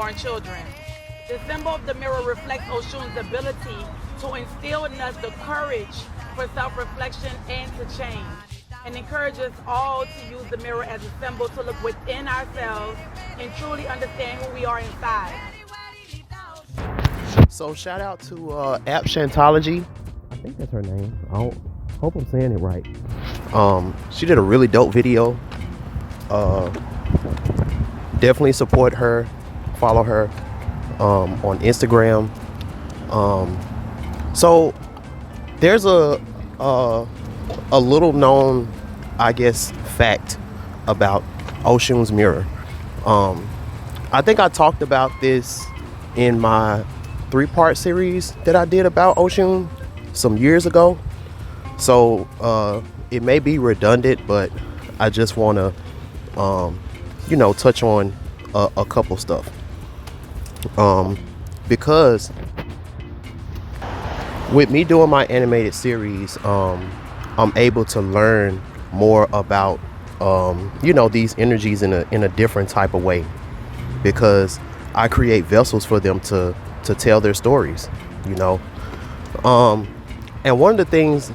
newborn children. The symbol of the mirror reflects Oshun's ability to instill in us the courage for self-reflection and to change, and encourages all to use the mirror as a symbol to look within ourselves and truly understand who we are inside. So shout out to App Shantology. I think that's her name. I hope I'm saying it right. She did a really dope video. Definitely support her, follow her on Instagram. So there's a little known, I guess, fact about Oshun's mirror. I think I talked about this in my 3-part series that I did about Oshun some years ago. So it may be redundant, but I just want to, touch on a couple stuff. Because with me doing my animated series, I'm able to learn more about, these energies in a different type of way, because I create vessels for them to tell their stories, And one of the things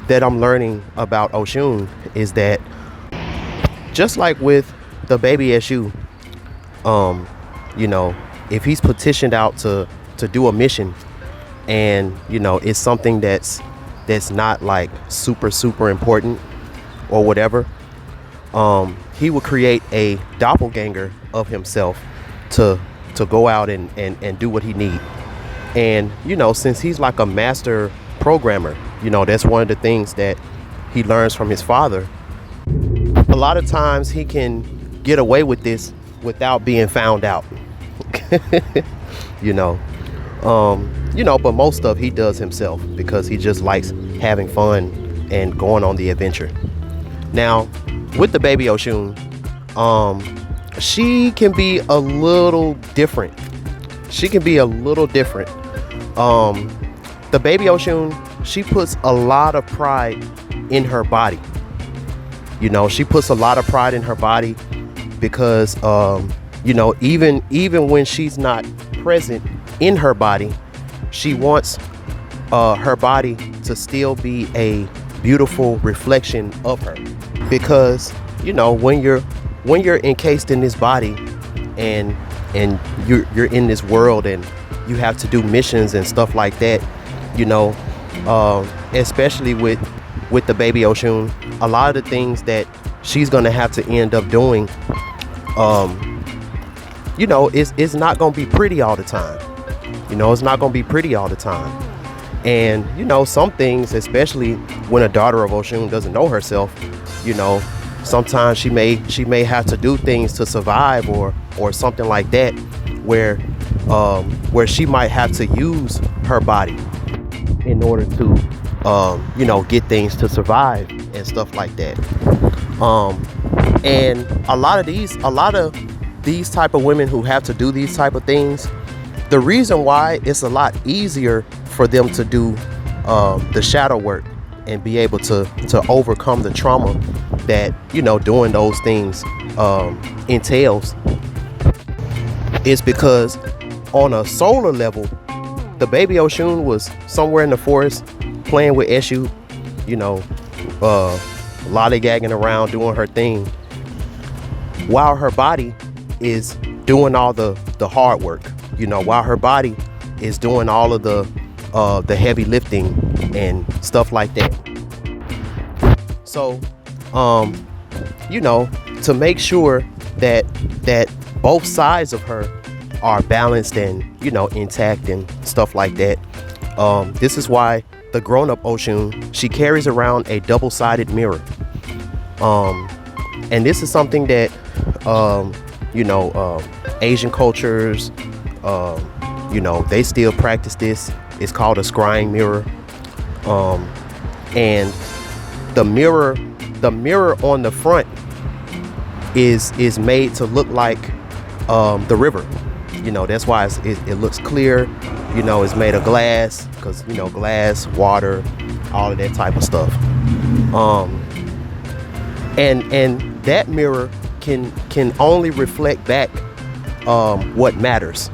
that I'm learning about Oshun is that, just like with the baby Eshu, if he's petitioned out to do a mission, and it's something that's not like super important or whatever, he would create a doppelganger of himself to go out and do what he need. And since he's like a master programmer, that's one of the things that he learns from his father. A lot of times he can get away with this without being found out. But most stuff he does himself because he just likes having fun and going on the adventure. Now, with the baby Oshun, she can be a little different. The baby Oshun, she puts a lot of pride in her body. She puts a lot of pride in her body because, even when she's not present in her body, she wants her body to still be a beautiful reflection of her. Because, when you're encased in this body and you're in this world and you have to do missions and stuff like that, especially with the baby Oshun, a lot of the things that she's gonna have to end up doing, it's not gonna be pretty all the time. It's not gonna be pretty all the time. And some things, especially when a daughter of Oshun doesn't know herself, sometimes she may have to do things to survive or something like that, where she might have to use her body in order to get things to survive and stuff like that. And a lot of these type of women who have to do these type of things, the reason why it's a lot easier for them to do the shadow work and be able to overcome the trauma that doing those things entails is because on a solar level, the baby Oshun was somewhere in the forest playing with Eshu, lollygagging around doing her thing, while her body is doing all the hard work, while her body is doing all of the heavy lifting and stuff like that. So to make sure that both sides of her are balanced and intact and stuff like that, this is why the grown-up Oshun, she carries around a double-sided mirror, and this is something that Asian cultures, they still practice this. It's called a scrying mirror, and the mirror on the front is made to look like the river. That's why it looks clear. It's made of glass because glass, water, all of that type of stuff. And that mirror can only reflect back what matters,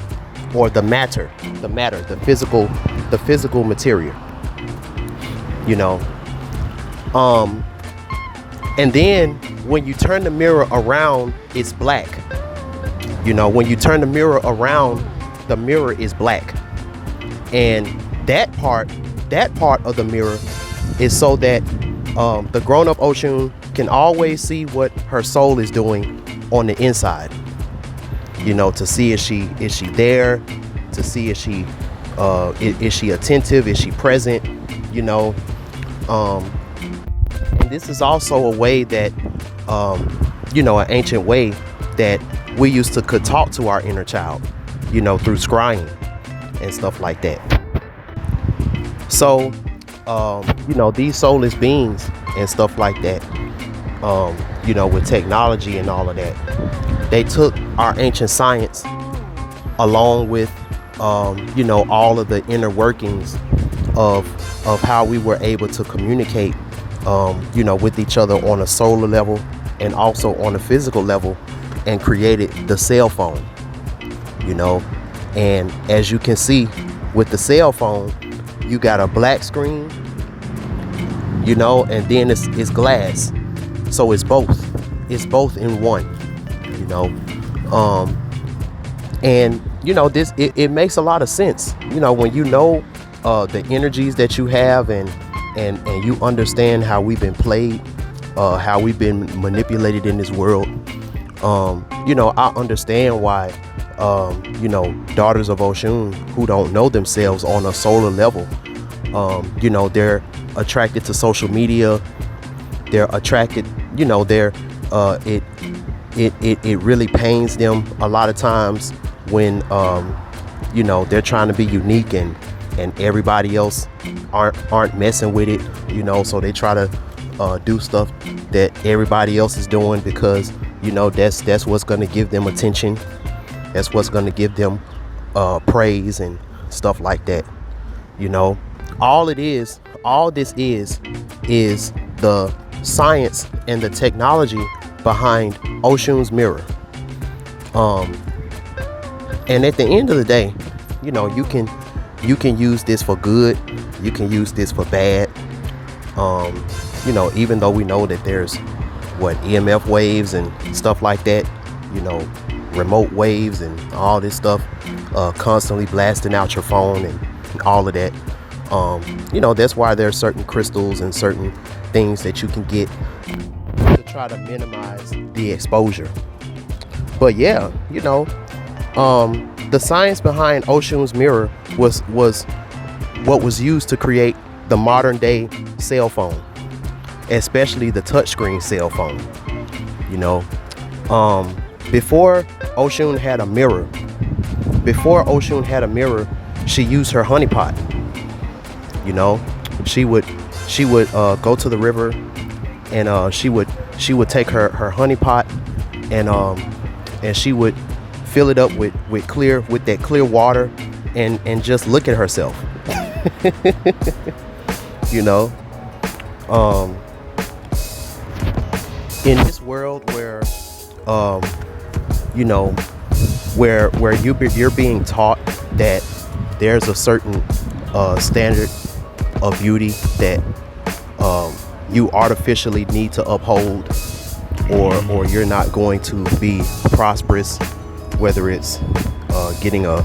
or the matter, the physical material, you know. And then when you turn the mirror around, it's black. You know, when you turn the mirror around, the mirror is black. And that part of the mirror is so that the grown-up Oshun can always see what her soul is doing on the inside. You know, to see is she there, to see is she attentive, is she present, you know. And this is also a way that, you know, an ancient way that we used to could talk to our inner child, you know, through scrying and stuff like that. So, you know, these soulless beings and stuff like that, you know, with technology and all of that, they took our ancient science along with, you know, all of the inner workings of how we were able to communicate, you know, with each other on a solar level and also on a physical level, and created the cell phone, you know. And as you can see with the cell phone, you got a black screen, you know, and then it's glass. So it's both in one, you know. And you know, this it makes a lot of sense, you know, when you know the energies that you have, and you understand how we've been played, how we've been manipulated in this world. You know, I understand why, you know, daughters of Oshun who don't know themselves on a solar level, you know, they're attracted to social media. They're attracted, you know, it really pains them a lot of times when, you know, they're trying to be unique and everybody else aren't messing with it, you know. So they try to do stuff that everybody else is doing because, you know, that's what's going to give them attention. That's what's going to give them praise and stuff like that. You know, all this is the science and the technology behind Oshun's mirror. And at the end of the day, you know, you can use this for good. You can use this for bad. You know, even though we know that there's EMF waves and stuff like that, you know, remote waves and all this stuff, constantly blasting out your phone and all of that. You know, that's why there's certain crystals and certain things that you can get to try to minimize the exposure. But yeah, you know, the science behind Oshun's mirror was what was used to create the modern day cell phone, especially the touchscreen cell phone. You know, before Oshun had a mirror, she used her honeypot. You know, she would go to the river, and she would take her honeypot, and she would fill it up with that clear water, and just look at herself. You know, in this world where, you know, where you're being taught that there's a certain standard of beauty that you artificially need to uphold, or you're not going to be prosperous, whether it's getting a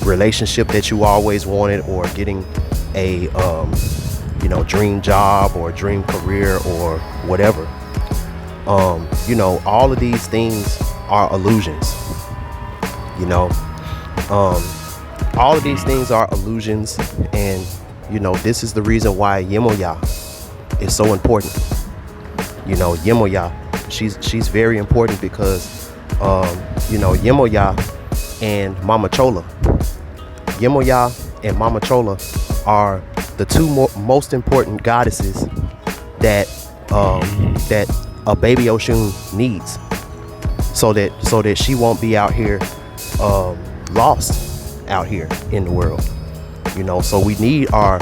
relationship that you always wanted, or getting a you know, dream job or dream career or whatever. You know, all of these things are illusions. You know, all of these things are illusions, and you know, this is the reason why Yemoya is so important. You know, Yemoya, she's very important because you know, Yemoya and Mama Chola. Yemoya and Mama Chola are the two most important goddesses that a baby Oshun needs, so that she won't be out here lost out here in the world. You know, so we need our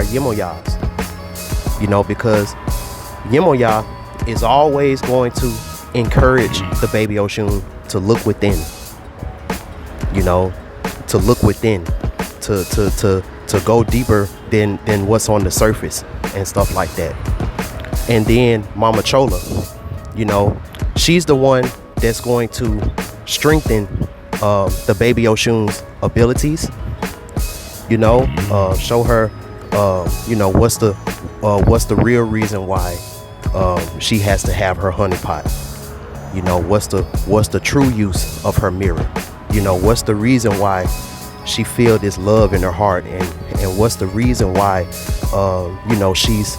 Yemoyas, you know, because Yemoya is always going to encourage the baby Oshun to look within, you know, to look within, to go deeper than what's on the surface and stuff like that. And then Mama Chola, you know, she's the one that's going to strengthen the baby Oshun's abilities, you know, show her, you know, what's the real reason why she has to have her honey pot. You know, what's the true use of her mirror? You know, what's the reason why she feel this love in her heart, and what's the reason why you know, she's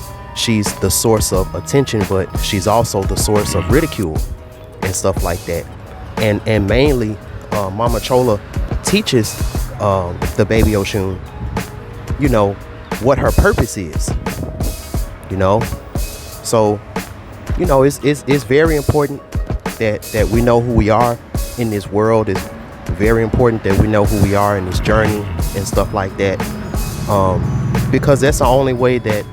the source of attention, but she's also the source of ridicule and stuff like that. And mainly Mama Chola teaches the baby Oshun, you know, what her purpose is, you know. So, you know, it's very important that we know who we are in this world. It's very important that we know who we are in this journey and stuff like that, because that's the only way that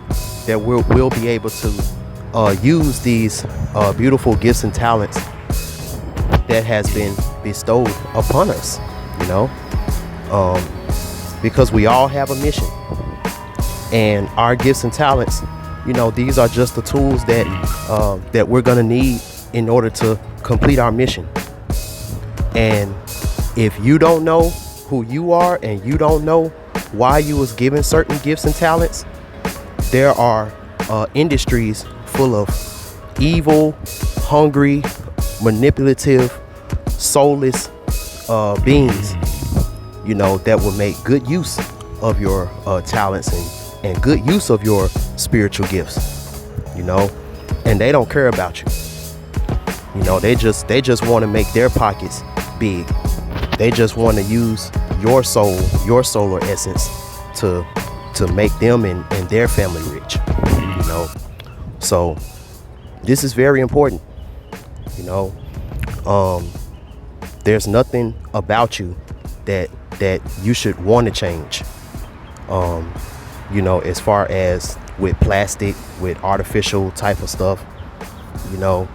we'll be able to use these beautiful gifts and talents that has been bestowed upon us, you know, because we all have a mission, and our gifts and talents, you know, these are just the tools that we're gonna need in order to complete our mission. And if you don't know who you are, and you don't know why you was given certain gifts and talents, there are industries full of evil, hungry, manipulative, soulless beings, you know, that will make good use of your talents and good use of your spiritual gifts, you know, and they don't care about you. You know, they just want to make their pockets big. They just want to use your soul, your solar essence to make them and their family rich, you know. So this is very important, you know. There's nothing about you that you should want to change, you know, as far as with plastic, with artificial type of stuff, you know.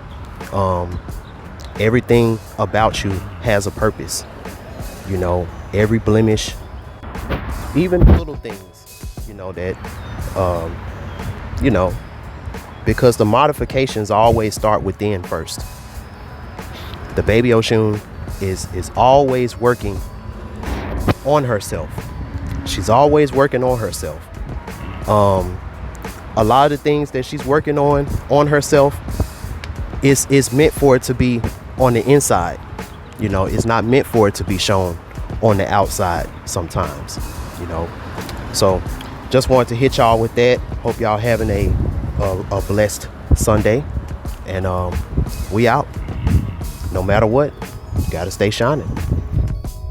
Everything about you has a purpose, you know. Every blemish, even little things, you know, that you know, because the modifications always start within first. The baby Oshun is always working on herself. She's always working on herself. A lot of the things that she's working on herself is meant for it to be on the inside, you know. It's not meant for it to be shown on the outside sometimes, you know. So just wanted to hit y'all with that. Hope y'all having a blessed Sunday, and we out. No matter what, you gotta stay shining.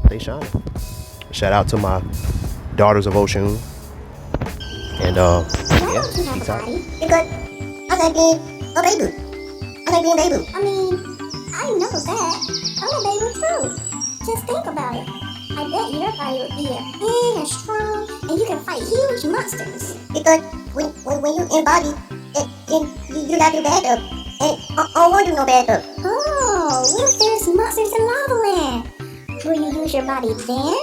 Stay shining. Shout out to my daughters of Oshun, and yeah, peace out. Because I like being a baby. I like being a baby. I mean, I know that. I'm a baby too. Just think about it. I bet your body would be big and strong, and you can fight huge monsters. Because when you embody, you gotta do bad stuff. And I don't want to do no bad stuff. Oh, what if there's monsters in Lava Land? Will you use your body then?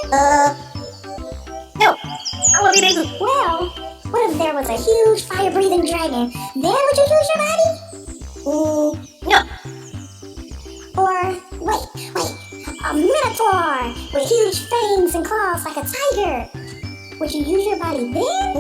No. I want to be baby. Well, what if there was a huge fire-breathing dragon? Then would you use your body? No. Or, wait. A minotaur with huge fangs and claws like a tiger. Would you use your body then?